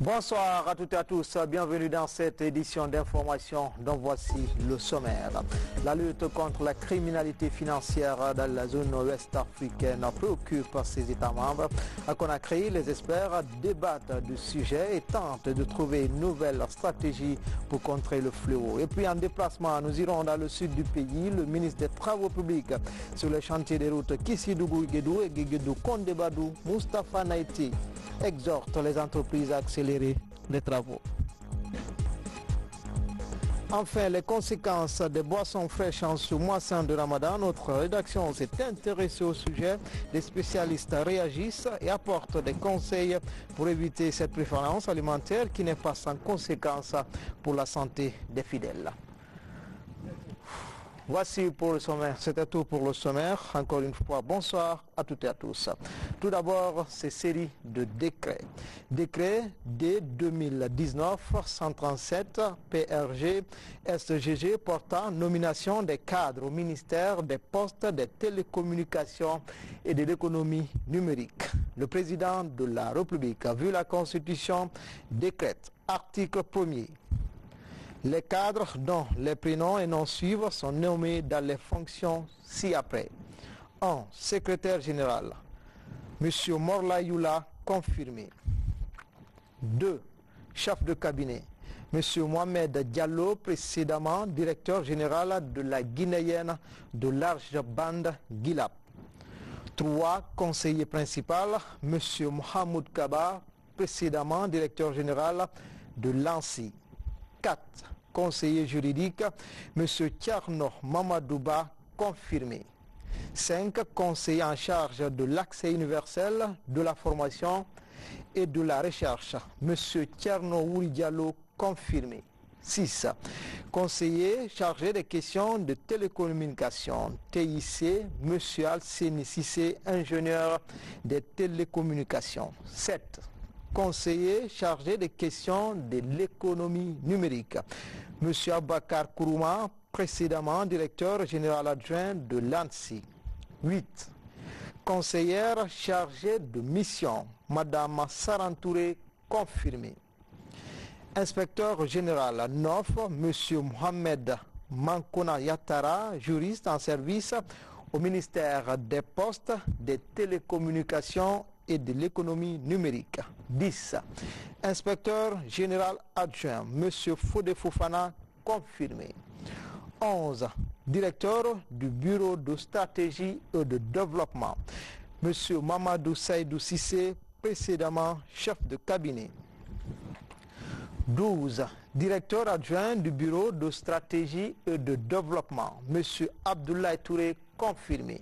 Bonsoir à toutes et à tous, bienvenue dans cette édition d'information dont voici le sommaire. La lutte contre la criminalité financière dans la zone ouest africaine préoccupe ses États membres. À Conakry, les experts débattent du sujet et tentent de trouver une nouvelle stratégie pour contrer le fléau. Et puis en déplacement, nous irons dans le sud du pays. Le ministre des Travaux publics sur les chantiers des routes Kissidougou-Guédou et Guéguédou-Kondébadou, Moustapha Naïti, exhorte les entreprises à accélérer les travaux. Enfin, les conséquences des boissons fraîches en ce mois de Ramadan. Notre rédaction s'est intéressée au sujet. Les spécialistes réagissent et apportent des conseils pour éviter cette préférence alimentaire qui n'est pas sans conséquence pour la santé des fidèles. Voici pour le sommaire, c'était tout pour le sommaire. Encore une fois, bonsoir à toutes et à tous. Tout d'abord, ces séries de décrets. Décret D 2019-137 PRG SGG portant nomination des cadres au ministère des Postes, des Télécommunications et de l'économie numérique. Le président de la République a vu la Constitution décrète, article 1er. Les cadres dont les prénoms et noms suivent sont nommés dans les fonctions ci-après. 1. Secrétaire général. M. Morla Youla, confirmé. 2. Chef de cabinet. M. Mohamed Diallo, précédemment directeur général de la Guinéenne de large bande GILAP. 3. Conseiller principal. M. Mohamed Kaba, précédemment directeur général de l'ANSI. 4. Conseiller juridique, M. Tierno Mamadouba, confirmé. 5. Conseiller en charge de l'accès universel, de la formation et de la recherche, M. Tierno Wouri Diallo, confirmé. 6. Conseiller chargé des questions de télécommunications, TIC, M. Alseni Sissé, ingénieur des télécommunications. 7. Conseiller chargé des questions de l'économie numérique, M. Abakar Kourouma, précédemment directeur général adjoint de l'ANSI. 8. Conseillère chargée de mission, Mme Sarantouré, confirmée. Inspecteur général 9, M. Mohamed Mankona Yatara, juriste en service au ministère des Postes, des Télécommunications et de l'économie numérique. 10. Inspecteur général adjoint, M. Fodé Fofana, confirmé. 11. Directeur du bureau de stratégie et de développement, M. Mamadou Saïdou Sissé, précédemment chef de cabinet. 12. Directeur adjoint du bureau de stratégie et de développement, M. Abdoulaye Touré, confirmé.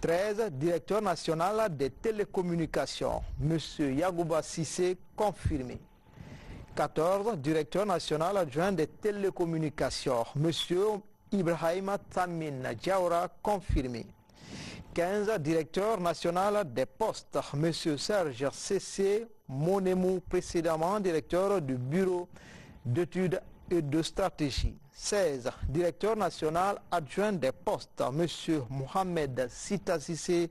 13. Directeur national des télécommunications, M. Yagouba Sissé, confirmé. 14. Directeur national adjoint des télécommunications, M. Ibrahima Tamine Diaoura, confirmé. 15. Directeur national des postes, M. Serge C.C. Monemou, précédemment directeur du bureau d'études et de stratégie. 16. Directeur national adjoint des postes, M. Mohamed Sita Sissé,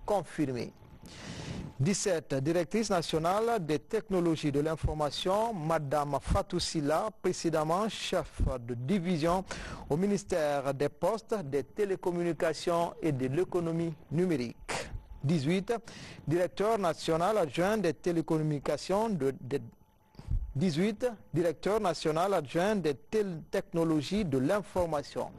confirmé. 17. Directrice nationale des technologies de l'information, Mme Fatou Silla, précédemment chef de division au ministère des Postes, des Télécommunications et de l'économie numérique. 18. Directeur national adjoint des télécommunications 18. Directeur national adjoint des technologies de l'information,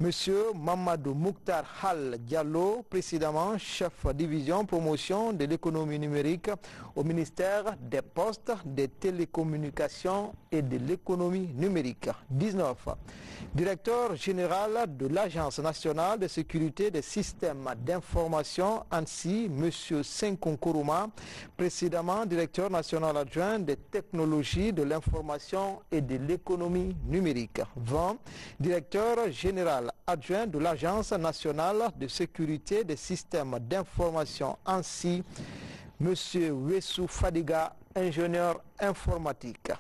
M. Mamadou Mouktar Hal Diallo, précédemment chef division promotion de l'économie numérique au ministère des Postes, des Télécommunications et de l'économie numérique. 19. Directeur général de l'Agence nationale de sécurité des systèmes d'information ANSI, M. Senkon Kourouma, précédemment directeur national adjoint des technologies de l'information et de l'économie numérique. 20. Directeur général adjoint de l'Agence nationale de sécurité des systèmes d'information ANSI, M. Wessou Fadiga, ingénieur informatique.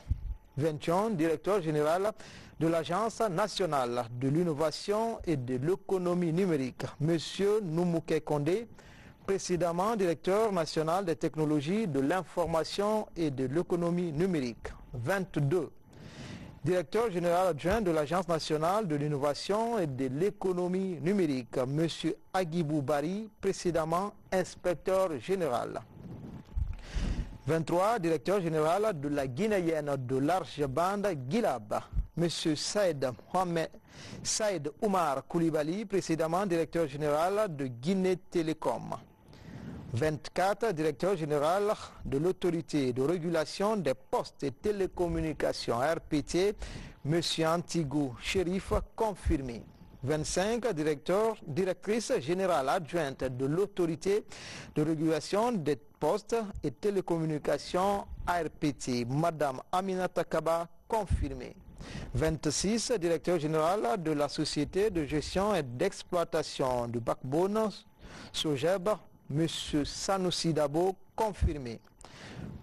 21. Directeur général de l'Agence nationale de l'innovation et de l'économie numérique, M. Noumouké Kondé, précédemment directeur national des technologies de l'information et de l'économie numérique. 22. Directeur général adjoint de l'Agence nationale de l'innovation et de l'économie numérique, M. Agibou Bari, précédemment inspecteur général. 23. Directeur général de la Guinéenne de large bande Guilab, M. Saïd Oumar Koulibaly, précédemment directeur général de Guinée Télécom. 24. Directeur général de l'autorité de régulation des postes et télécommunications RPT, M. Antigou Chérif, confirmé. 25. Directrice générale adjointe de l'autorité de régulation des postes et télécommunications ARPT, Madame Aminata Kaba, confirmé. 26. Directeur général de la société de gestion et d'exploitation du backbone Sogeb, M. Sanoussi Dabo, confirmé.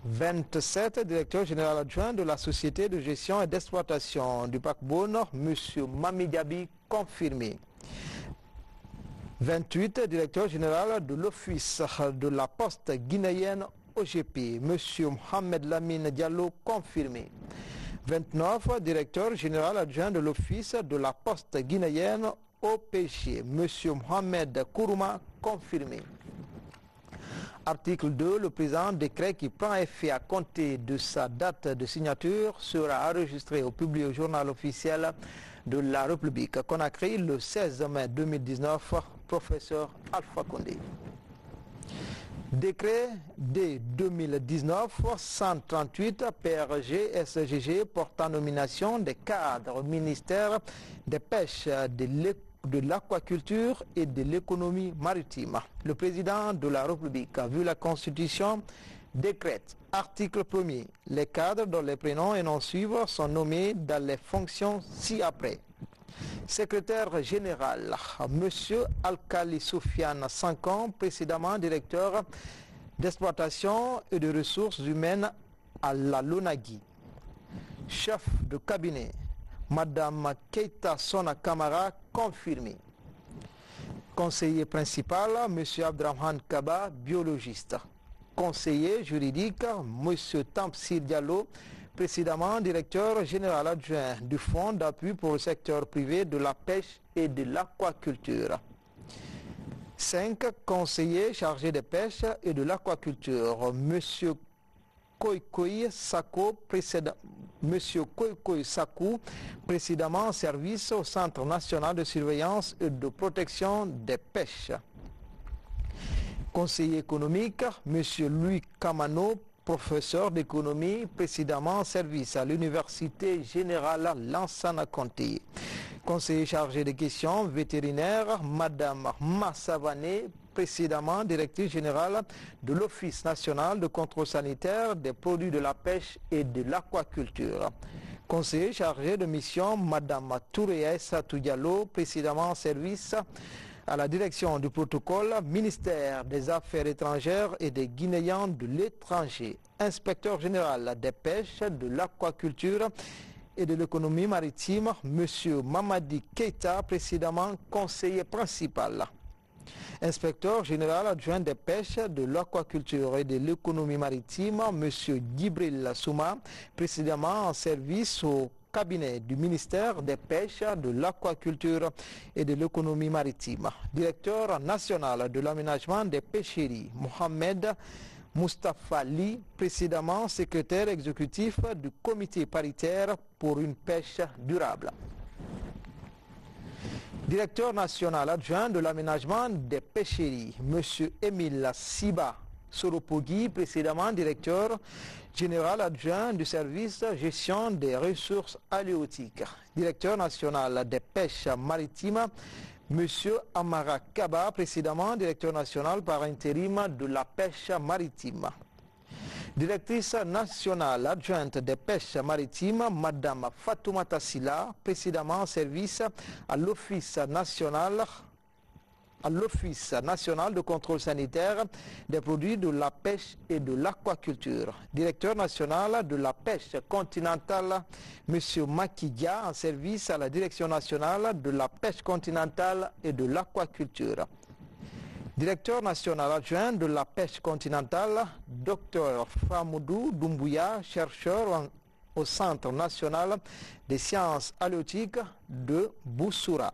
27. Directeur général adjoint de la société de gestion et d'exploitation du backbone, M. Mamidiabi, confirmé. 28. Directeur général de l'Office de la Poste guinéenne OGP, M. Mohamed Lamine Diallo, confirmé. 29. Directeur général adjoint de l'Office de la Poste guinéenne OPG, M. Mohamed Kourouma, confirmé. Article 2. Le présent décret qui prend effet à compter de sa date de signature sera enregistré au public au journal officiel de la République. Conakry, le 16 mai 2019, professeur Alpha Condé. Décret D 2019-138 PRG-SGG portant nomination des cadres au ministère des Pêches, de l'aquaculture et de l'économie maritime. Le président de la République, vu la Constitution, décrète, article 1er, les cadres dont les prénoms et noms suivants sont nommés dans les fonctions ci-après. Secrétaire général, M. Alkali Soufiane Sankan, précédemment directeur d'exploitation et de ressources humaines à la LONAGUI. Chef de cabinet, Madame Keita Sona Kamara, confirmé. Conseiller principal, M. Abdrahman Kaba, biologiste. Conseiller juridique, M. Tamsir Diallo, précédemment directeur général adjoint du Fonds d'appui pour le secteur privé de la pêche et de l'aquaculture. 5. Conseiller chargé de pêche et de l'aquaculture, M. Koikoi Sakou, précédemment en service au Centre national de surveillance et de protection des pêches. Conseiller économique, M. Louis Kamano, professeur d'économie, précédemment en service à l'Université générale Lansana Conté. Conseiller chargé des questions vétérinaires, Madame Massavané, précédemment directrice générale de l'Office national de contrôle sanitaire des produits de la pêche et de l'aquaculture. Conseiller chargé de mission, Madame Touréa Satou Diallo, précédemment en service à la direction du protocole, ministère des Affaires étrangères et des Guinéens de l'étranger. Inspecteur général des pêches, de l'aquaculture et de l'économie maritime, M. Mamadi Keita, précédemment conseiller principal. Inspecteur général adjoint des pêches, de l'aquaculture et de l'économie maritime, M. Gibril Souma, précédemment en service au cabinet du ministère des Pêches, de l'Aquaculture et de l'Économie maritime. Directeur national de l'aménagement des pêcheries, Mohamed Mustafa Li, précédemment secrétaire exécutif du comité paritaire pour une pêche durable. Directeur national adjoint de l'aménagement des pêcheries, M. Émile Siba Soropogui, précédemment directeur général adjoint du service gestion des ressources halieutiques. Directeur national des pêches maritimes, M. Amara Kaba, précédemment directeur national par intérim de la pêche maritime. Directrice nationale adjointe des pêches maritimes, Madame Fatoumata Silla, précédemment en service à l'Office national de contrôle sanitaire des produits de la pêche et de l'aquaculture. Directeur national de la pêche continentale, M. Makidia, en service à la Direction nationale de la pêche continentale et de l'aquaculture. Directeur national adjoint de la pêche continentale, Dr Famoudou Doumbouya, chercheur au Centre national des sciences halieutiques de Boussoura.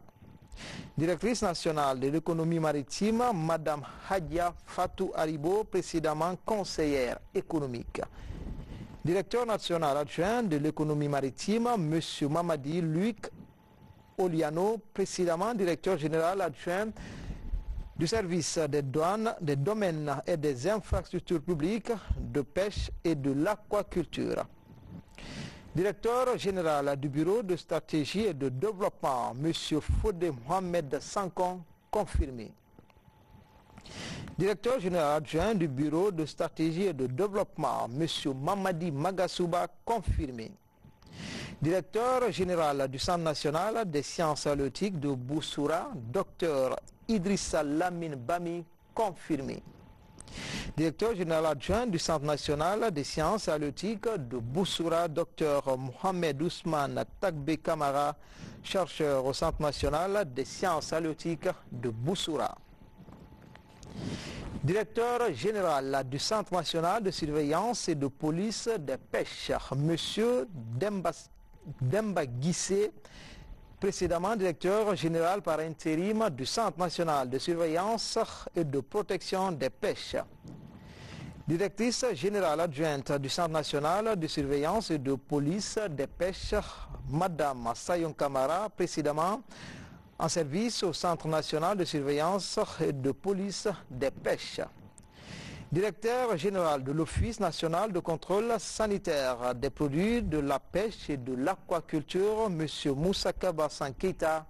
Directrice nationale de l'économie maritime, Madame Hadia Fatou Haribo, précédemment conseillère économique. Directeur national adjoint de l'économie maritime, M. Mamadi Luc Oliano, précédemment directeur général adjoint du service des douanes, des domaines et des infrastructures publiques, de pêche et de l'aquaculture. Directeur général du bureau de stratégie et de développement, M. Fodé Mohamed Sankon, confirmé. Directeur général adjoint du bureau de stratégie et de développement, M. Mamadi Magasouba, confirmé. Directeur général du Centre national des sciences halieutiques de Boussoura, Dr Idrissa Lamine Bami, confirmé. Directeur général adjoint du Centre national des sciences halieutiques de Boussoura, Dr Mohamed Ousmane Tagbe Kamara, chercheur au Centre national des sciences halieutiques de Boussoura. Directeur général du Centre national de surveillance et de police des pêches, M. Demba Guissé, précédemment directeur général par intérim du Centre national de surveillance et de protection des pêches. Directrice générale adjointe du Centre national de surveillance et de police des pêches, Madame Sayon Kamara, précédemment en service au Centre national de surveillance et de police des pêches. Directeur général de l'Office national de contrôle sanitaire des produits de la pêche et de l'aquaculture, M. Moussa Kabassan Keita,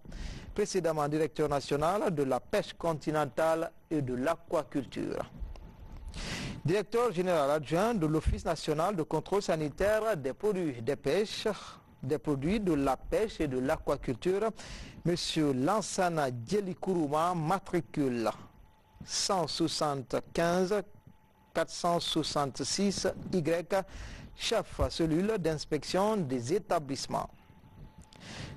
précédemment directeur national de la pêche continentale et de l'aquaculture. Directeur général adjoint de l'Office national de contrôle sanitaire des produits de pêche, des produits de la pêche et de l'aquaculture, M. Lansana Djelikourouma, matricule 175 466 Y, chef cellule d'inspection des établissements.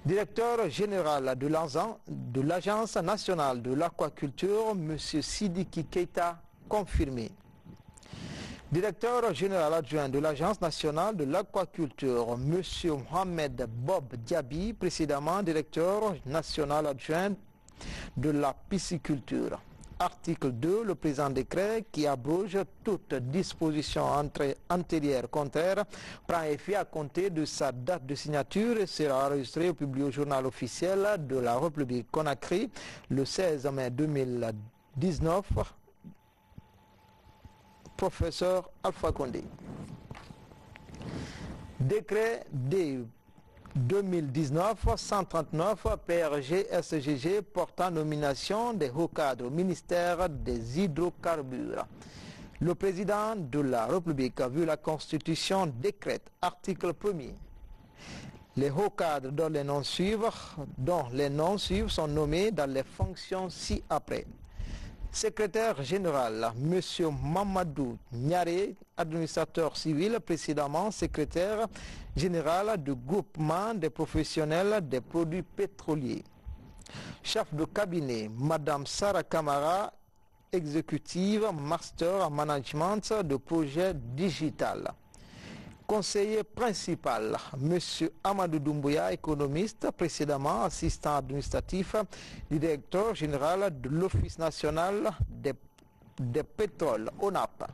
Directeur général de l'Agence nationale de l'aquaculture, M. Sidiki Keita, confirmé. Directeur général adjoint de l'Agence nationale de l'aquaculture, M. Mohamed Bob Diaby, précédemment directeur national adjoint de la pisciculture. Article 2, le présent décret qui abroge toute disposition antérieure contraire prend effet à compter de sa date de signature et sera enregistré au publié au journal officiel de la République Conakry le 16 mai 2019. Professeur Alpha Condé. Décret D 2019-139 PRG-SGG portant nomination des hauts cadres au ministère des hydrocarbures. Le président de la République a vu la Constitution décrète, article 1er. Les hauts cadres dont les noms suivent sont nommés dans les fonctions ci-après. Secrétaire général, M. Mamadou Niaré, administrateur civil, précédemment secrétaire général du groupement des professionnels des produits pétroliers. Chef de cabinet, Mme Sarah Kamara, exécutive, master en management de projet digital. Conseiller principal, M. Amadou Doumbouya, économiste, précédemment assistant administratif du directeur général de l'Office national des pétroles, ONAP.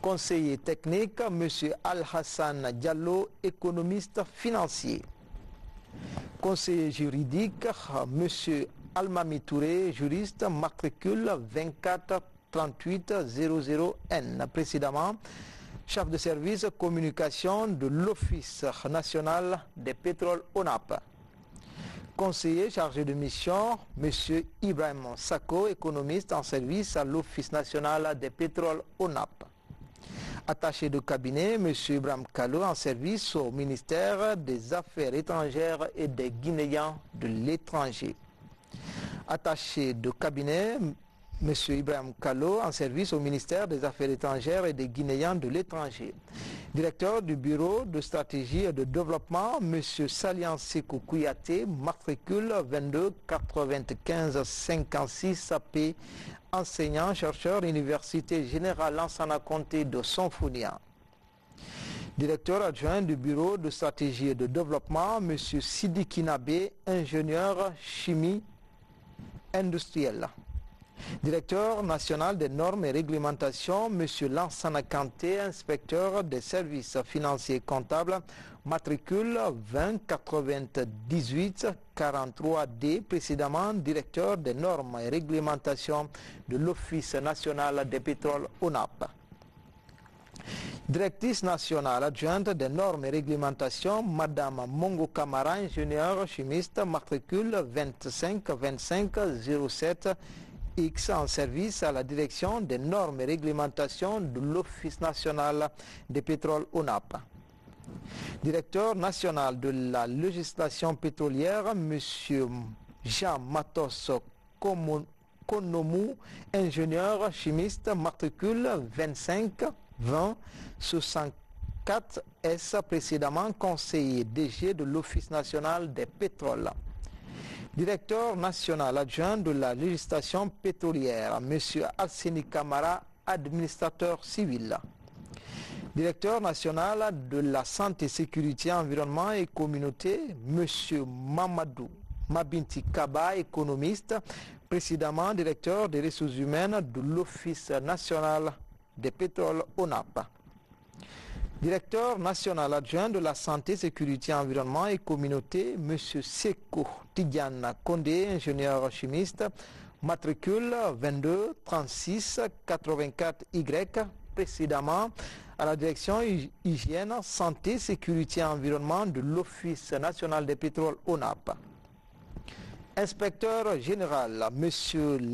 Conseiller technique, M. Al-Hassan Diallo, économiste financier. Conseiller juridique, M. Almami Touré, juriste, matricule 243800N, précédemment chef de service communication de l'Office national des pétroles ONAP. Conseiller chargé de mission, M. Ibrahim Sako, économiste en service à l'Office national des pétroles ONAP. Attaché de cabinet, M. Ibrahim Kallo, en service au ministère des Affaires étrangères et des Guinéens de l'étranger. Attaché de cabinet, M. Ibrahim Kallo, en service au ministère des Affaires étrangères et des Guinéens de l'étranger. Directeur du bureau de stratégie et de développement, M. Salian Sekou Kouyaté, matricule 22 95 56 AP, enseignant, chercheur, Université Générale Lansana Conté de Sonfonia. Directeur adjoint du bureau de stratégie et de développement, M. Sidi Kinabe, ingénieur chimie industrielle. Directeur national des normes et réglementations, M. Lansana Kanté, inspecteur des services financiers et comptables, matricule 20 98 43D, précédemment directeur des normes et réglementations de l'Office national des pétroles ONAP. Directrice nationale adjointe des normes et réglementations, Madame Mongo Kamara, ingénieur chimiste, matricule 25 25 07 X, en service à la direction des normes et réglementations de l'Office national des pétroles ONAP. Directeur national de la législation pétrolière, M. Jean Matos Konomou, ingénieur chimiste, matricule 25 20 64 S, précédemment conseiller DG de l'Office national des pétroles. Directeur national adjoint de la législation pétrolière, M. Alseni Kamara, administrateur civil. Directeur national de la santé, sécurité, environnement et communauté, M. Mamadou Mabinti Kaba, économiste, précédemment directeur des ressources humaines de l'Office national des pétroles ONAP. Directeur national adjoint de la santé, sécurité, environnement et communauté, M. Seko Tidiane Kondé, ingénieur chimiste, matricule 22 36 84 Y, précédemment à la direction hygiène, santé, sécurité, environnement de l'Office national des pétroles ONAP. Inspecteur général, M.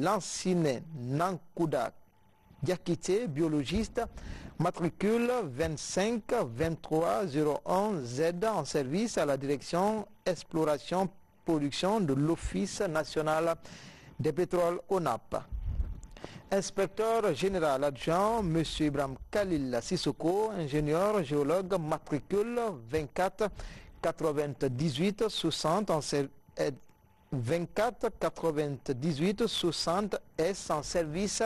Lansine Nankouda Diakité, biologiste, matricule 25 23 01 Z, en service à la direction exploration production de l'Office national des pétroles ONAP. Inspecteur général adjoint, M. Ibrahim Khalil Sissoko, ingénieur géologue, matricule 24 98 60 en 24 98 60 S, en service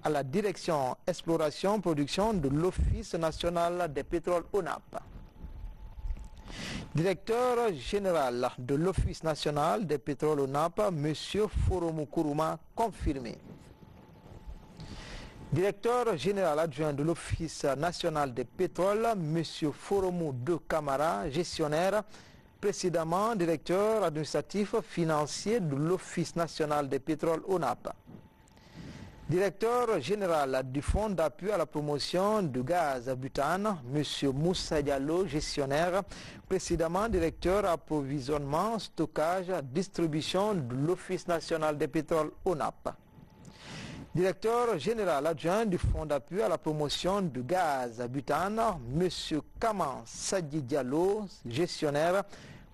à la direction exploration production de l'Office national des pétroles ONAP. Directeur général de l'Office national des pétroles ONAP, M. Foromu Kourouma, confirmé. Directeur général adjoint de l'Office national des pétroles, M. Foromu De Kamara, gestionnaire, précédemment directeur administratif financier de l'Office national des pétroles ONAP. Directeur général du Fonds d'appui à la promotion du gaz à butane, M. Moussa Diallo, gestionnaire, précédemment directeur approvisionnement, stockage, distribution de l'Office national des pétroles ONAP. Directeur général adjoint du Fonds d'appui à la promotion du gaz à butane, M. Kaman Sadi Diallo, gestionnaire,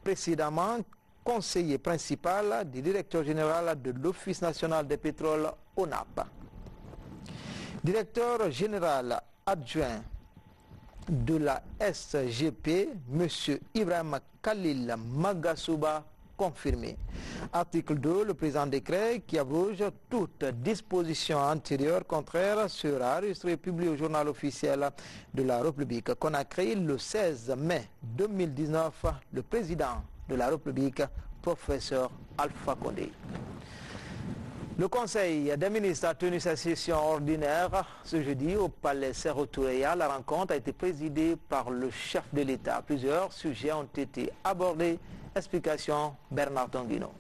précédemment conseiller principal du directeur général de l'Office national des pétroles ONAP. Directeur général adjoint de la SGP, M. Ibrahim Khalil Magasouba, confirmé. Article 2, le présent décret qui abroge toute disposition antérieure contraire sera enregistré et publié au journal officiel de la République. Conakry, le 16 mai 2019, le président de la République, professeur Alpha Condé. Le Conseil des ministres a tenu sa session ordinaire ce jeudi au Palais Séro-Touréa. La rencontre a été présidée par le chef de l'État. Plusieurs sujets ont été abordés. Explication Bernard Tanguino.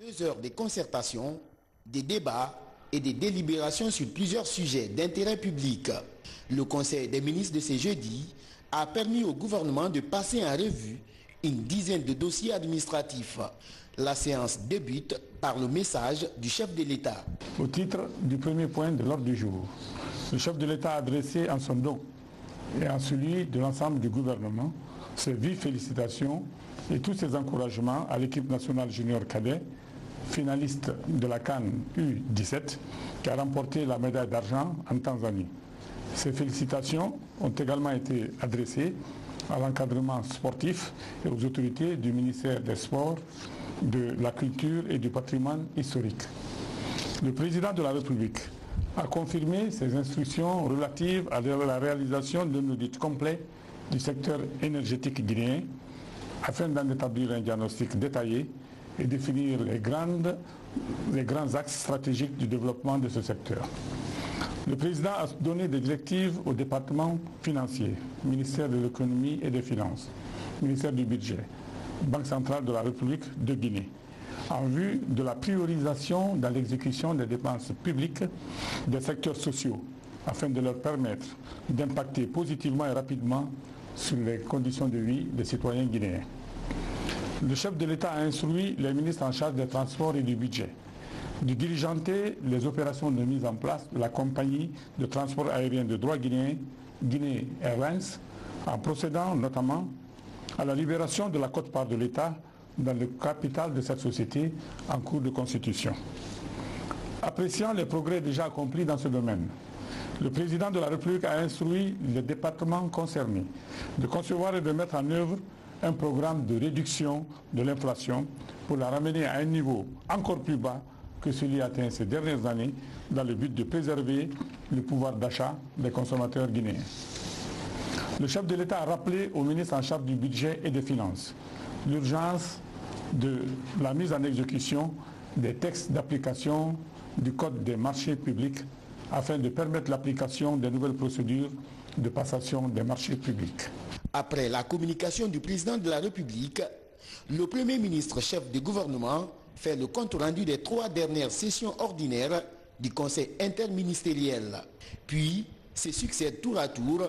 2 heures de concertation, des débats et des délibérations sur plusieurs sujets d'intérêt public. Le Conseil des ministres de ce jeudi a permis au gouvernement de passer en revue une dizaine de dossiers administratifs. La séance débute par le message du chef de l'État. Au titre du premier point de l'ordre du jour, le chef de l'État a adressé en son nom et en celui de l'ensemble du gouvernement ses vives félicitations et tous ses encouragements à l'équipe nationale junior cadet, finaliste de la CAN U17, qui a remporté la médaille d'argent en Tanzanie. Ces félicitations ont également été adressées à l'encadrement sportif et aux autorités du ministère des Sports, de la Culture et du Patrimoine historique. Le président de la République a confirmé ses instructions relatives à la réalisation d'un audit complet du secteur énergétique guinéen afin d'en établir un diagnostic détaillé et définir les grands axes stratégiques du développement de ce secteur. Le président a donné des directives au département financier, ministère de l'économie et des finances, ministère du budget, Banque centrale de la République de Guinée, en vue de la priorisation dans l'exécution des dépenses publiques des secteurs sociaux, afin de leur permettre d'impacter positivement et rapidement sur les conditions de vie des citoyens guinéens. Le chef de l'État a instruit les ministres en charge des transports et du budget de diligenter les opérations de mise en place de la compagnie de transport aérien de droit guinéen, Guinée Airlines, en procédant notamment à la libération de la quote-part de l'État dans le capital de cette société en cours de constitution. Appréciant les progrès déjà accomplis dans ce domaine, le président de la République a instruit les départements concernés de concevoir et de mettre en œuvre un programme de réduction de l'inflation pour la ramener à un niveau encore plus bas que celui atteint ces dernières années dans le but de préserver le pouvoir d'achat des consommateurs guinéens. Le chef de l'État a rappelé au ministre en charge du budget et des finances l'urgence de la mise en exécution des textes d'application du Code des marchés publics afin de permettre l'application des nouvelles procédures de passation des marchés publics. Après la communication du président de la République, le Premier ministre chef du gouvernement fait le compte-rendu des 3 dernières sessions ordinaires du Conseil interministériel. Puis, se succèdent tour à tour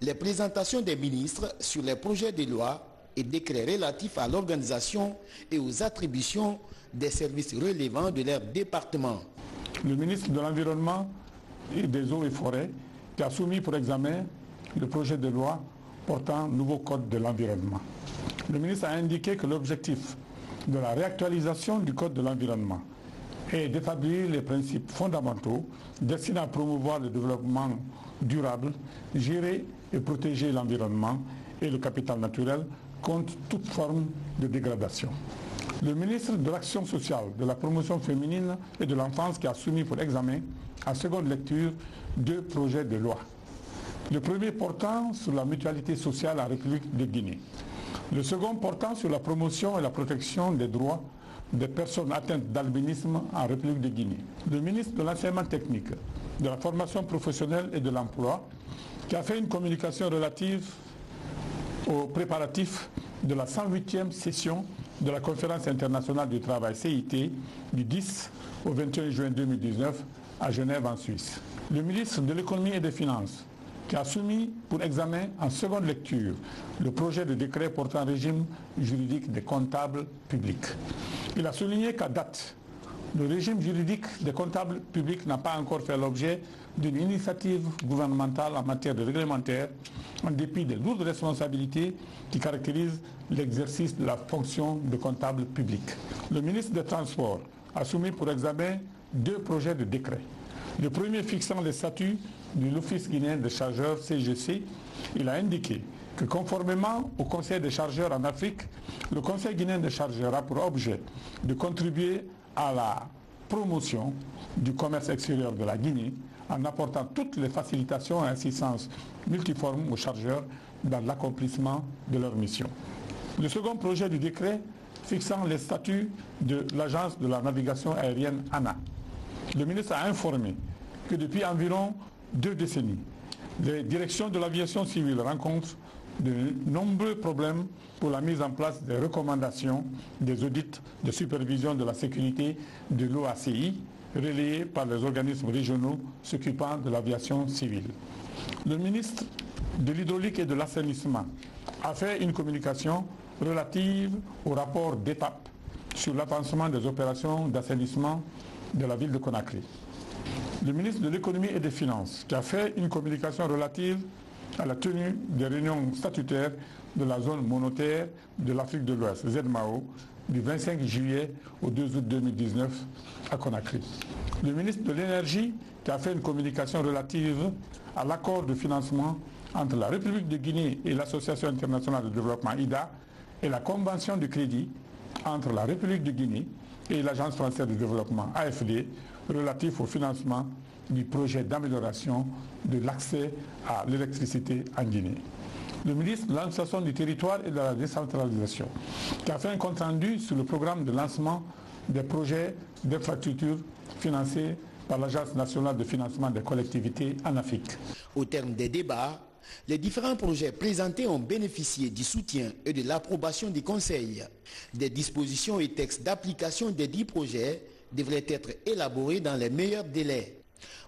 les présentations des ministres sur les projets de loi et décrets relatifs à l'organisation et aux attributions des services relevant de leur département. Le ministre de l'Environnement et des Eaux et Forêts qui a soumis pour examen le projet de loi portant nouveau code de l'environnement. Le ministre a indiqué que l'objectif de la réactualisation du code de l'environnement est d'établir les principes fondamentaux destinés à promouvoir le développement durable, gérer et protéger l'environnement et le capital naturel contre toute forme de dégradation. Le ministre de l'Action sociale, de la promotion féminine et de l'enfance qui a soumis pour examen en seconde lecture 2 projets de loi. Le premier portant sur la mutualité sociale en République de Guinée. Le second portant sur la promotion et la protection des droits des personnes atteintes d'albinisme en République de Guinée. Le ministre de l'Enseignement technique, de la formation professionnelle et de l'emploi qui a fait une communication relative aux préparatifs de la 108e session de la Conférence internationale du travail CIT du 10 au 21 juin 2019 à Genève en Suisse. Le ministre de l'économie et des finances qui a soumis pour examen en seconde lecture le projet de décret portant régime juridique des comptables publics. Il a souligné qu'à date, le régime juridique des comptables publics n'a pas encore fait l'objet d'une initiative gouvernementale en matière de réglementaire, en dépit des lourdes responsabilités qui caractérisent l'exercice de la fonction de comptable public. Le ministre des Transports a soumis pour examen 2 projets de décret. Le premier fixant les statuts de l'Office guinéen des chargeurs CGC, il a indiqué que conformément au Conseil des chargeurs en Afrique, le Conseil guinéen des chargeurs a pour objet de contribuer à la promotion du commerce extérieur de la Guinée en apportant toutes les facilitations et assistances multiformes aux chargeurs dans l'accomplissement de leur mission. Le second projet du décret fixant les statuts de l'Agence de la navigation aérienne ANA. Le ministre a informé que depuis environ 2 décennies, les directions de l'aviation civile rencontrent de nombreux problèmes pour la mise en place des recommandations des audits de supervision de la sécurité de l'OACI relayés par les organismes régionaux s'occupant de l'aviation civile. Le ministre de l'Hydraulique et de l'Assainissement a fait une communication relative au rapport d'étape sur l'avancement des opérations d'assainissement de la ville de Conakry. Le ministre de l'économie et des finances qui a fait une communication relative à la tenue des réunions statutaires de la zone monétaire de l'Afrique de l'Ouest, ZMAO, du 25 juillet au 2 août 2019 à Conakry. Le ministre de l'énergie qui a fait une communication relative à l'accord de financement entre la République de Guinée et l'Association internationale de développement IDA et la convention de crédit entre la République de Guinée et l'Agence française de développement AFD relatif au financement du projet d'amélioration de l'accès à l'électricité en Guinée. Le ministre de l'administration du territoire et de la décentralisation, qui a fait un compte rendu sur le programme de lancement des projets d'infrastructure financés par l'Agence nationale de financement des collectivités en Afrique. Au terme des débats, les différents projets présentés ont bénéficié du soutien et de l'approbation du Conseil. Des dispositions et textes d'application des 10 projets devraient être élaborés dans les meilleurs délais.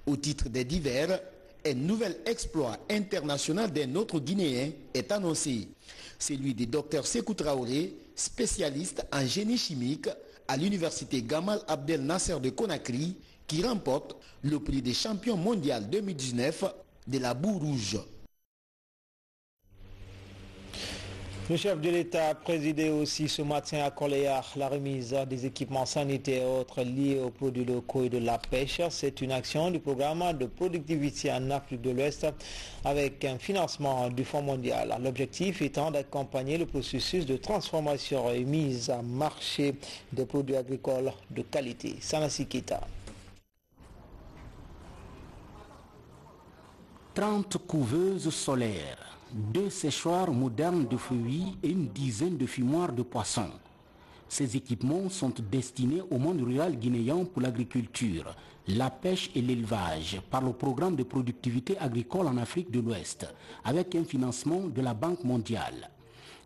Au titre des divers, un nouvel exploit international d'un autre Guinéen est annoncé. Celui du Dr Sékou Traoré, spécialiste en génie chimique à l'université Gamal Abdel Nasser de Conakry, qui remporte le prix des champions mondiaux 2019 de la boue rouge. Le chef de l'État a présidé aussi ce matin à Koléa la remise des équipements sanitaires et autres liés aux produits locaux et de la pêche. C'est une action du programme de productivité en Afrique de l'Ouest avec un financement du Fonds mondial. L'objectif étant d'accompagner le processus de transformation et mise à marché des produits agricoles de qualité. Sanassi Keita. 30 couveuses solaires, 2 séchoirs modernes de fruits et une dizaine de fumoirs de poissons. Ces équipements sont destinés au monde rural guinéen pour l'agriculture, la pêche et l'élevage par le programme de productivité agricole en Afrique de l'Ouest avec un financement de la Banque mondiale.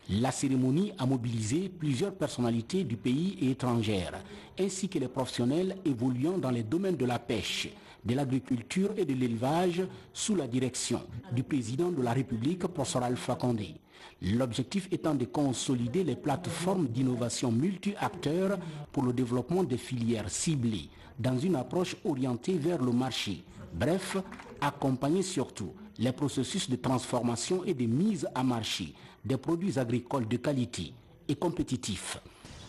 La cérémonie a mobilisé plusieurs personnalités du pays et étrangères, ainsi que les professionnels évoluant dans les domaines de la pêche, de l'agriculture et de l'élevage sous la direction du président de la République, professeur Alpha Condé. L'objectif étant de consolider les plateformes d'innovation multi-acteurs pour le développement des filières ciblées dans une approche orientée vers le marché. Bref, accompagner surtout les processus de transformation et de mise à marché des produits agricoles de qualité et compétitifs.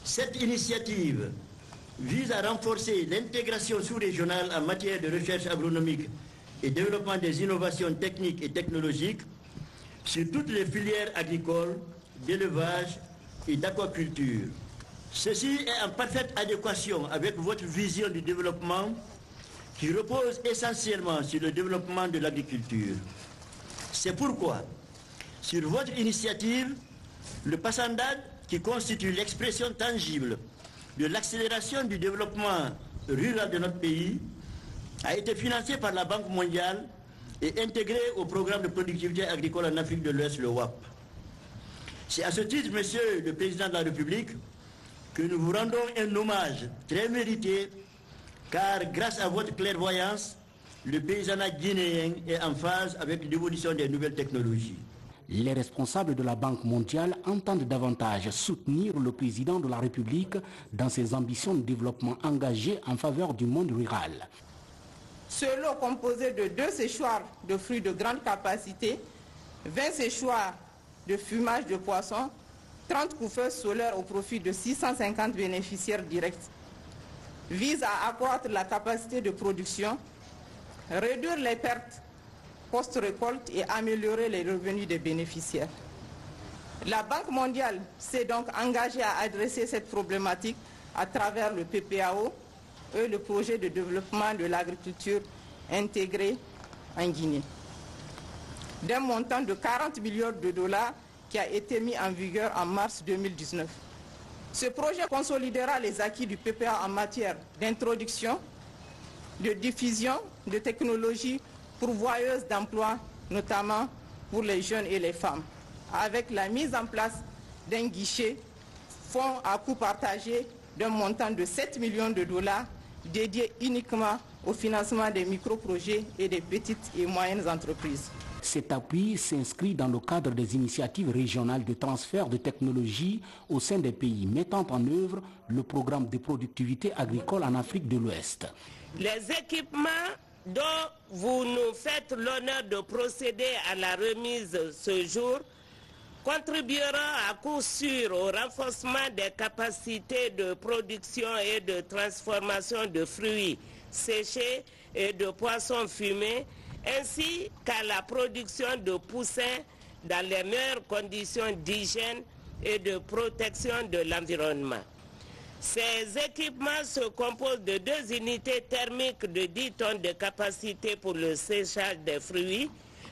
Cette initiative vise à renforcer l'intégration sous-régionale en matière de recherche agronomique et développement des innovations techniques et technologiques sur toutes les filières agricoles, d'élevage et d'aquaculture. Ceci est en parfaite adéquation avec votre vision du développement qui repose essentiellement sur le développement de l'agriculture. C'est pourquoi, sur votre initiative, le PASSANDAD, qui constitue l'expression tangible de l'accélération du développement rural de notre pays, a été financé par la Banque mondiale et intégré au programme de productivité agricole en Afrique de l'Ouest, le WAP. C'est à ce titre, Monsieur le Président de la République, que nous vous rendons un hommage très mérité, car grâce à votre clairvoyance, le paysanat guinéen est en phase avec l'évolution des nouvelles technologies. Les responsables de la Banque mondiale entendent davantage soutenir le président de la République dans ses ambitions de développement engagées en faveur du monde rural. Ce lot composé de 2 séchoirs de fruits de grande capacité, 20 séchoirs de fumage de poissons, 30 couffeuses solaires au profit de 650 bénéficiaires directs, vise à accroître la capacité de production, réduire les pertes post-récolte et améliorer les revenus des bénéficiaires. La Banque mondiale s'est donc engagée à adresser cette problématique à travers le PPAO et le projet de développement de l'agriculture intégrée en Guinée, d'un montant de 40 millions de dollars qui a été mis en vigueur en mars 2019. Ce projet consolidera les acquis du PPA en matière d'introduction, de diffusion de technologies pourvoyeuses d'emplois, notamment pour les jeunes et les femmes, avec la mise en place d'un guichet fonds à coût partagé d'un montant de 7 millions de dollars dédié uniquement au financement des micro-projets et des petites et moyennes entreprises. Cet appui s'inscrit dans le cadre des initiatives régionales de transfert de technologies au sein des pays mettant en œuvre le programme de productivité agricole en Afrique de l'Ouest. Les équipements dont vous nous faites l'honneur de procéder à la remise ce jour contribueront à coup sûr au renforcement des capacités de production et de transformation de fruits séchés et de poissons fumés ainsi qu'à la production de poussins dans les meilleures conditions d'hygiène et de protection de l'environnement. Ces équipements se composent de 2 unités thermiques de 10 tonnes de capacité pour le séchage des fruits,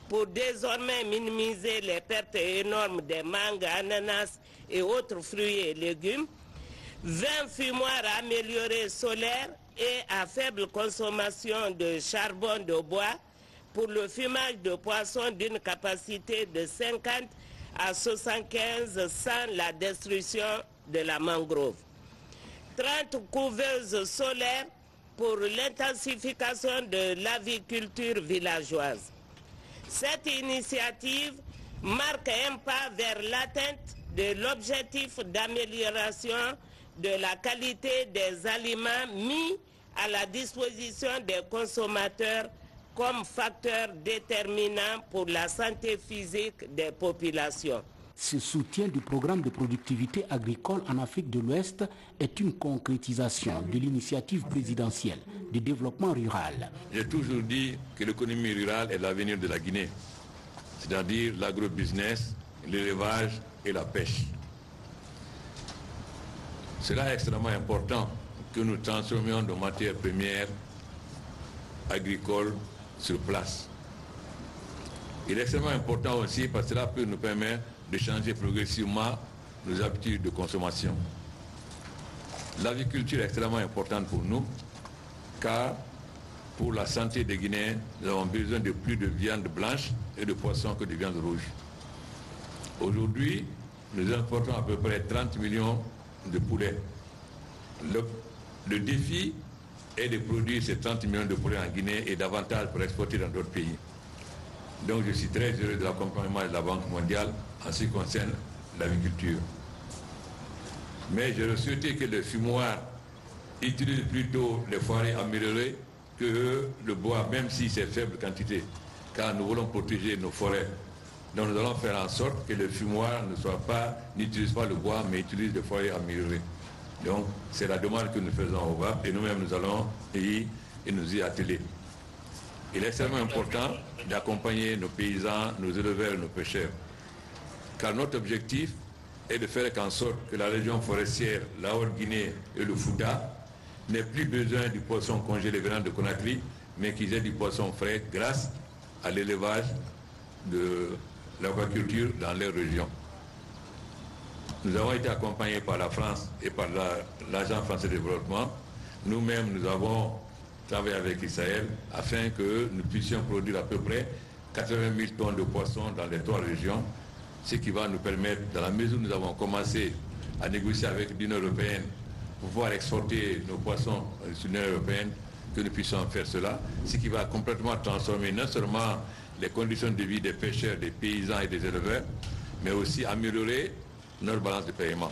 pour désormais minimiser les pertes énormes des mangues, ananas et autres fruits et légumes, 20 fumoirs améliorés solaires et à faible consommation de charbon de bois pour le fumage de poissons d'une capacité de 50 à 75 sans la destruction de la mangrove. 30 couveuses solaires pour l'intensification de l'aviculture villageoise. Cette initiative marque un pas vers l'atteinte de l'objectif d'amélioration de la qualité des aliments mis à la disposition des consommateurs comme facteur déterminant pour la santé physique des populations. Ce soutien du programme de productivité agricole en Afrique de l'Ouest est une concrétisation de l'initiative présidentielle de développement rural. J'ai toujours dit que l'économie rurale est l'avenir de la Guinée, c'est-à-dire l'agrobusiness, l'élevage et la pêche. Cela est extrêmement important que nous transformions nos matières premières agricoles sur place. Il est extrêmement important aussi parce que cela peut nous permettre de changer progressivement nos habitudes de consommation. L'aviculture est extrêmement importante pour nous, car pour la santé des Guinéens, nous avons besoin de plus de viande blanche et de poissons que de viande rouge. Aujourd'hui, nous importons à peu près 30 millions de poulets. Le défi est de produire ces 30 millions de poulets en Guinée et davantage pour exporter dans d'autres pays. Donc je suis très heureux de l'accompagnement de la Banque mondiale en ce qui concerne l'agriculture. Mais j'aurais souhaité que le fumoir utilise plutôt les forêts améliorées que le bois, même si c'est faible quantité, car nous voulons protéger nos forêts. Donc nous allons faire en sorte que le fumoir n'utilise pas le bois, mais utilise les forêts améliorées. Donc c'est la demande que nous faisons au BAP et nous-mêmes nous allons nous y atteler. Il est extrêmement important d'accompagner nos paysans, nos éleveurs et nos pêcheurs. Car notre objectif est de faire en sorte que la région forestière, la Haute-Guinée et le Fouta n'aient plus besoin du poisson congelé venant de Conakry, mais qu'ils aient du poisson frais grâce à l'élevage de l'aquaculture dans leur région. Nous avons été accompagnés par la France et par l'Agence français de développement. Nous-mêmes, nous avons travaillé avec Israël afin que nous puissions produire à peu près 80 000 tonnes de poissons dans les 3 régions, ce qui va nous permettre, dans la mesure où nous avons commencé à négocier avec l'Union européenne pour pouvoir exporter nos poissons sur l'Union européenne, que nous puissions faire cela, ce qui va complètement transformer non seulement les conditions de vie des pêcheurs, des paysans et des éleveurs, mais aussi améliorer notre balance de paiement.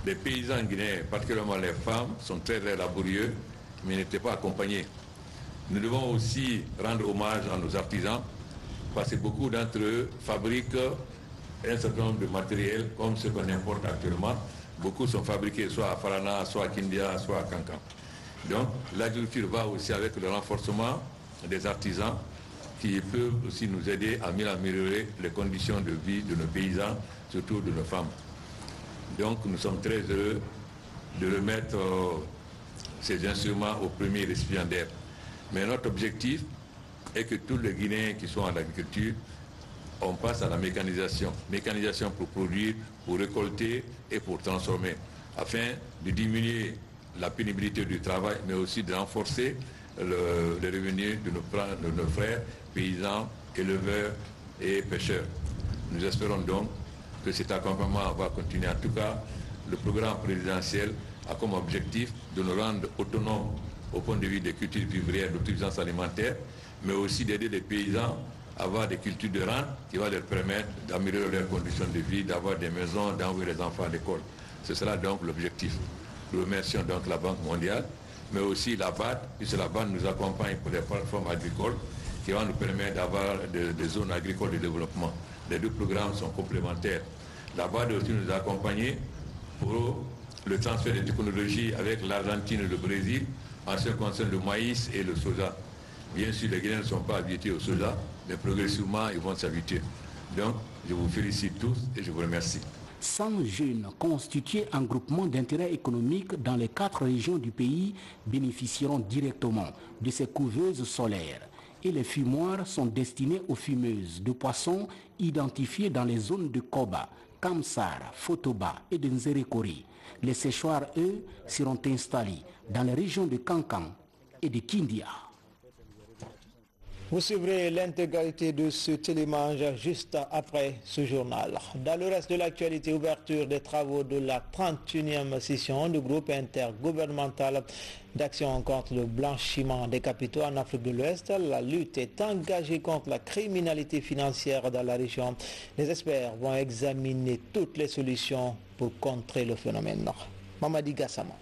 Les paysans guinéens, particulièrement les femmes, sont très laborieux, mais n'étaient pas accompagnés. Nous devons aussi rendre hommage à nos artisans, parce que beaucoup d'entre eux fabriquent un certain nombre de matériels, comme ceux qu'on importe actuellement. Beaucoup sont fabriqués soit à Farana, soit à Kindia, soit à Kankan. Donc l'agriculture va aussi avec le renforcement des artisans qui peuvent aussi nous aider à mieux améliorer les conditions de vie de nos paysans, surtout de nos femmes. Donc nous sommes très heureux de remettre ces instruments aux premiers récipiendaires. Mais notre objectif est que tous les Guinéens qui sont en agriculture, on passe à la mécanisation. Mécanisation pour produire, pour récolter et pour transformer, afin de diminuer la pénibilité du travail, mais aussi de renforcer les revenus de nos frères paysans, éleveurs et pêcheurs. Nous espérons donc que cet accompagnement va continuer. En tout cas, le programme présidentiel a comme objectif de nous rendre autonomes au point de vue des cultures vivrières, d'autosuffisance alimentaire, mais aussi d'aider les paysans à avoir des cultures de rente qui vont leur permettre d'améliorer leurs conditions de vie, d'avoir des maisons, d'envoyer les enfants à l'école. Ce sera donc l'objectif. Nous remercions donc la Banque mondiale, mais aussi la BAD, puisque la BAD nous accompagne pour les plateformes agricoles qui vont nous permettre d'avoir des zones agricoles de développement. Les 2 programmes sont complémentaires. La BAD aussi nous a accompagnés pour le transfert des technologies avec l'Argentine et le Brésil en ce qui concerne le maïs et le soja. Bien sûr, les Guinéens ne sont pas habitués au soja, mais progressivement, ils vont s'habituer. Donc, je vous félicite tous et je vous remercie. 100 jeunes constitués en groupement d'intérêt économique dans les 4 régions du pays bénéficieront directement de ces couveuses solaires. Et les fumoirs sont destinés aux fumeuses de poissons identifiées dans les zones de Koba, Kamsar, Fotoba et de Nzerekori. Les séchoirs, eux, seront installés dans les régions de Kankan et de Kindia. Vous suivrez l'intégralité de ce télémange juste après ce journal. Dans le reste de l'actualité, ouverture des travaux de la 31e session du groupe intergouvernemental d'action contre le blanchiment des capitaux en Afrique de l'Ouest. La lutte est engagée contre la criminalité financière dans la région. Les experts vont examiner toutes les solutions pour contrer le phénomène. Mamadi Gassama.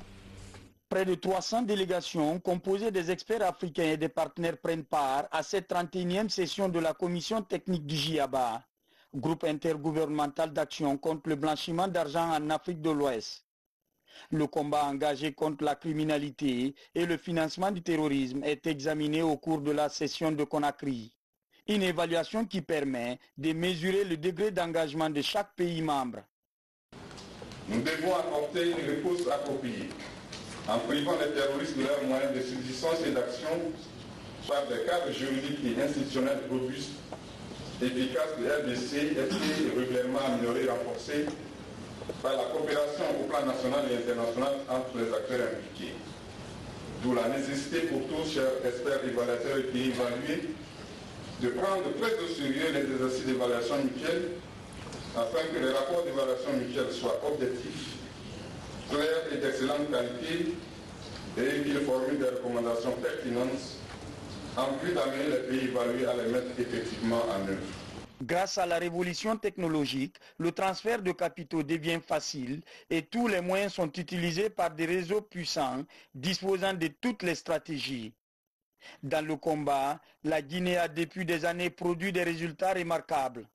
Près de 300 délégations composées des experts africains et des partenaires prennent part à cette 31e session de la commission technique du GIABA, groupe intergouvernemental d'action contre le blanchiment d'argent en Afrique de l'Ouest. Le combat engagé contre la criminalité et le financement du terrorisme est examiné au cours de la session de Conakry. Une évaluation qui permet de mesurer le degré d'engagement de chaque pays membre. Nous devons apporter une réponse appropriée en privant les terroristes de leurs moyens de subsistance et d'action par des cadres juridiques et institutionnels robustes, efficaces de RDC, FT et régulièrement améliorés et renforcés par la coopération au plan national et international entre les acteurs impliqués. D'où la nécessité pour tous, chers experts, évaluateurs et pays évalués, de prendre très au sérieux les exercices d'évaluation mutuelle afin que les rapports d'évaluation mutuelle soient objectifs, clairs et d'excellente qualité et qu'ils formulent des recommandations pertinentes en vue d'amener les pays évalués à les mettre effectivement en œuvre. Grâce à la révolution technologique, le transfert de capitaux devient facile et tous les moyens sont utilisés par des réseaux puissants disposant de toutes les stratégies. Dans le combat, la Guinée a depuis des années produit des résultats remarquables.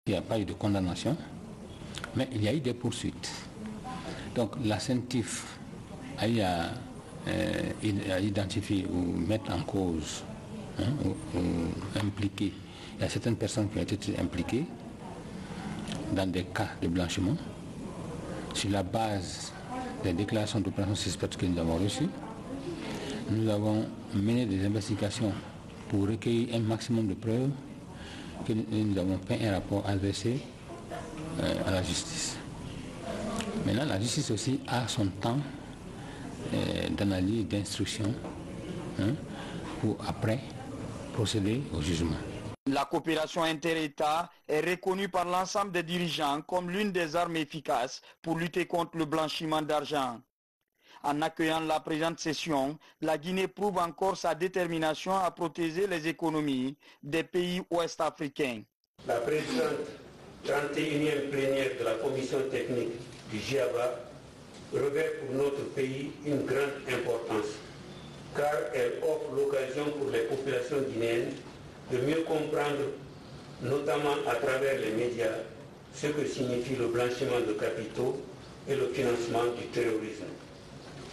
Il n'y a pas eu de condamnation, mais il y a eu des poursuites. Donc la CENTIF a eu à identifier ou mettre en cause, ou impliquer. Il y a certaines personnes qui ont été impliquées dans des cas de blanchiment sur la base des déclarations d'opérations suspectes que nous avons reçues. Nous avons mené des investigations pour recueillir un maximum de preuves que nous avons fait un rapport adressé à la justice. Maintenant, la justice aussi a son temps d'analyse, d'instruction, pour après procéder au jugement. La coopération inter-États est reconnue par l'ensemble des dirigeants comme l'une des armes efficaces pour lutter contre le blanchiment d'argent. En accueillant la présente session, la Guinée prouve encore sa détermination à protéger les économies des pays ouest-africains. La présente 31e plénière de la commission technique du GIABA revêt pour notre pays une grande importance, car elle offre l'occasion pour les populations guinéennes de mieux comprendre, notamment à travers les médias, ce que signifie le blanchiment de capitaux et le financement du terrorisme,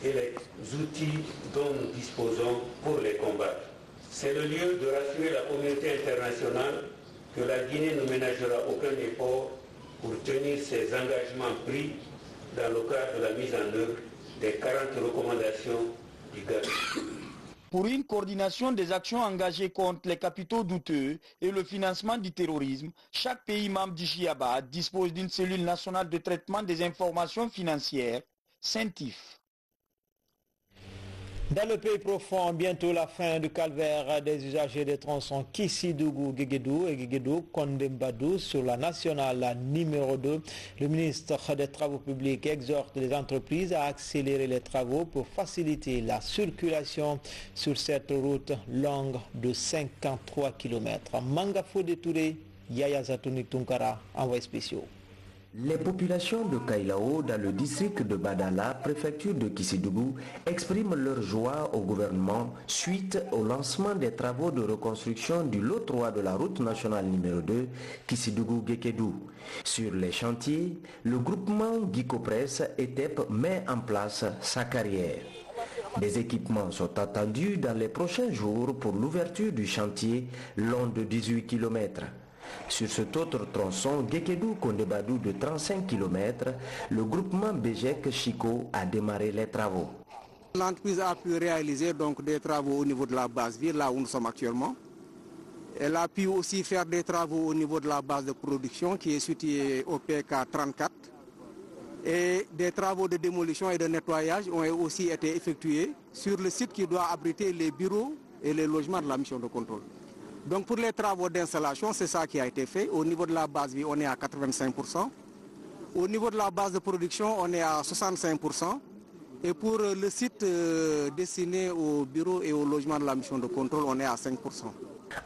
et les outils dont nous disposons pour les combattre. C'est le lieu de rassurer la communauté internationale que la Guinée ne ménagera aucun effort pour tenir ses engagements pris dans le cadre de la mise en œuvre des 40 recommandations du GATT. Pour une coordination des actions engagées contre les capitaux douteux et le financement du terrorisme, chaque pays membre du GIABA dispose d'une cellule nationale de traitement des informations financières, CENTIF. Dans le pays profond, bientôt la fin du calvaire des usagers des tronçons Kissidougou-Guéguédou et Guéguédou-Kondembadou sur la nationale numéro 2. Le ministre des Travaux publics exhorte les entreprises à accélérer les travaux pour faciliter la circulation sur cette route longue de 53 km. Mangafo de Touré, Yaya Zatouni Tunkara, envoyé spéciaux. Les populations de Kailao, dans le district de Badala, préfecture de Kissidougou, expriment leur joie au gouvernement suite au lancement des travaux de reconstruction du lot 3 de la route nationale numéro 2, Kissidougou-Guéguédou. Sur les chantiers, le groupement Guicopress ETEP met en place sa carrière. Des équipements sont attendus dans les prochains jours pour l'ouverture du chantier long de 18 km. Sur cet autre tronçon, Guékédou-Kondébadou de 35 km, le groupement Béjec-Chico a démarré les travaux. L'entreprise a pu réaliser donc des travaux au niveau de la base ville, là où nous sommes actuellement. Elle a pu aussi faire des travaux au niveau de la base de production qui est située au PK 34. Et des travaux de démolition et de nettoyage ont aussi été effectués sur le site qui doit abriter les bureaux et les logements de la mission de contrôle. Donc pour les travaux d'installation, c'est ça qui a été fait. Au niveau de la base vie, on est à 85%. Au niveau de la base de production, on est à 65%. Et pour le site destiné au bureau et au logement de la mission de contrôle, on est à 5%.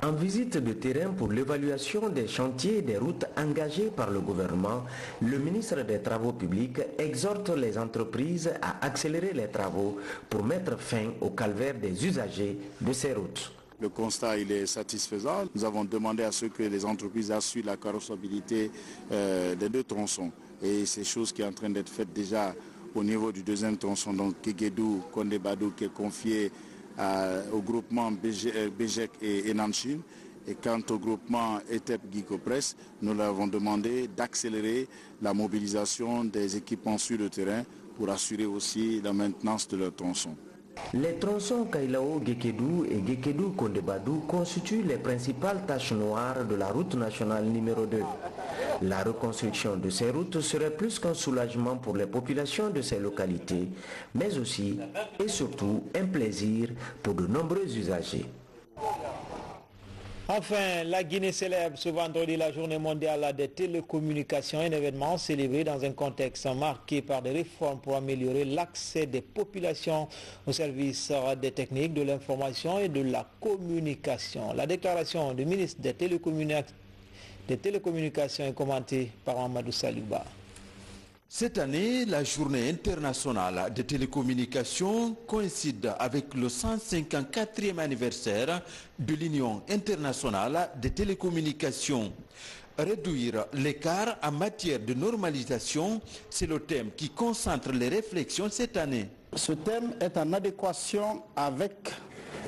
En visite de terrain pour l'évaluation des chantiers et des routes engagées par le gouvernement, le ministre des Travaux publics exhorte les entreprises à accélérer les travaux pour mettre fin au calvaire des usagers de ces routes. Le constat il est satisfaisant. Nous avons demandé à ce que les entreprises assurent la carrossabilité des deux tronçons. Et c'est chose qui est en train d'être faite déjà au niveau du deuxième tronçon, donc Guéguédou-Kondébadou, qui est confié au groupement Béjec et Nanchin. Et quant au groupement ETEP-Guicopress, nous leur avons demandé d'accélérer la mobilisation des équipements sur le terrain pour assurer aussi la maintenance de leurs tronçons. Les tronçons Kailao-Guékédou et Guékédou-Kondébadou constituent les principales taches noires de la route nationale numéro 2. La reconstruction de ces routes serait plus qu'un soulagement pour les populations de ces localités, mais aussi et surtout un plaisir pour de nombreux usagers. Enfin, la Guinée célèbre ce vendredi la journée mondiale des télécommunications, un événement célébré dans un contexte marqué par des réformes pour améliorer l'accès des populations aux services des techniques, de l'information et de la communication. La déclaration du ministre des télécommunications est commentée par Amadou Saliba. Cette année, la journée internationale des télécommunications coïncide avec le 154e anniversaire de l'Union internationale des télécommunications. Réduire l'écart en matière de normalisation, c'est le thème qui concentre les réflexions cette année. Ce thème est en adéquation avec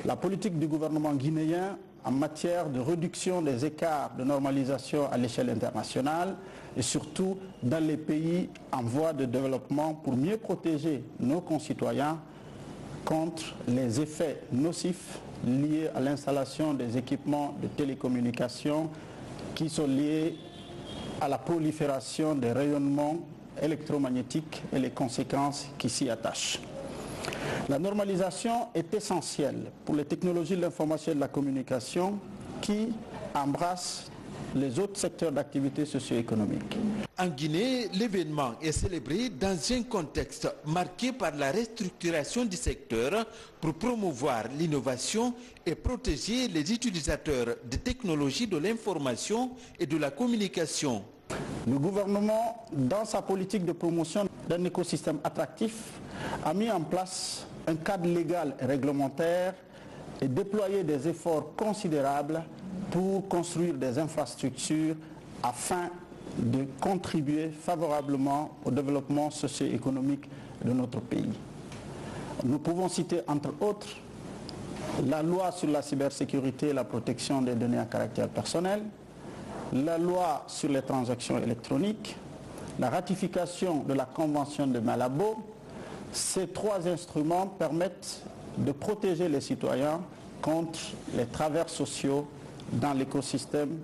la politique du gouvernement guinéen en matière de réduction des écarts de normalisation à l'échelle internationale et surtout dans les pays en voie de développement pour mieux protéger nos concitoyens contre les effets nocifs liés à l'installation des équipements de télécommunications qui sont liés à la prolifération des rayonnements électromagnétiques et les conséquences qui s'y attachent. La normalisation est essentielle pour les technologies de l'information et de la communication qui embrassent les autres secteurs d'activité socio-économique. En Guinée, l'événement est célébré dans un contexte marqué par la restructuration du secteur pour promouvoir l'innovation et protéger les utilisateurs de technologies de l'information et de la communication. Le gouvernement, dans sa politique de promotion d'un écosystème attractif, a mis en place un cadre légal et réglementaire et déployé des efforts considérables pour construire des infrastructures afin de contribuer favorablement au développement socio-économique de notre pays. Nous pouvons citer entre autres la loi sur la cybersécurité et la protection des données à caractère personnel, la loi sur les transactions électroniques, la ratification de la Convention de Malabo. Ces trois instruments permettent de protéger les citoyens contre les travers sociaux dans l'écosystème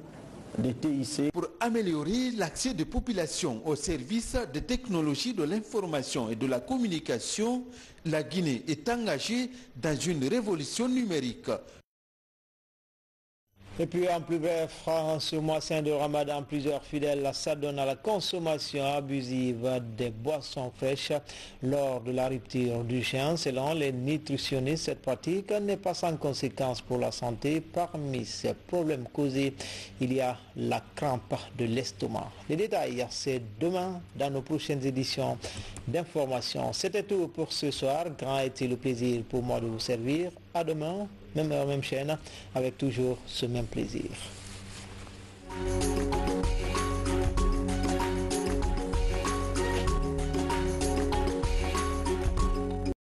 des TIC. Pour améliorer l'accès des populations aux services de technologie de l'information et de la communication, la Guinée est engagée dans une révolution numérique. Et puis en plus bref, en ce mois saint de Ramadan, plusieurs fidèles s'adonnent à la consommation abusive des boissons fraîches lors de la rupture du jeûne. Selon les nutritionnistes, cette pratique n'est pas sans conséquences pour la santé. Parmi ces problèmes causés, il y a la crampe de l'estomac. Les détails, c'est demain dans nos prochaines éditions d'information. C'était tout pour ce soir. Grand a été le plaisir pour moi de vous servir. À demain, même heure, même chaîne, avec toujours ce même plaisir.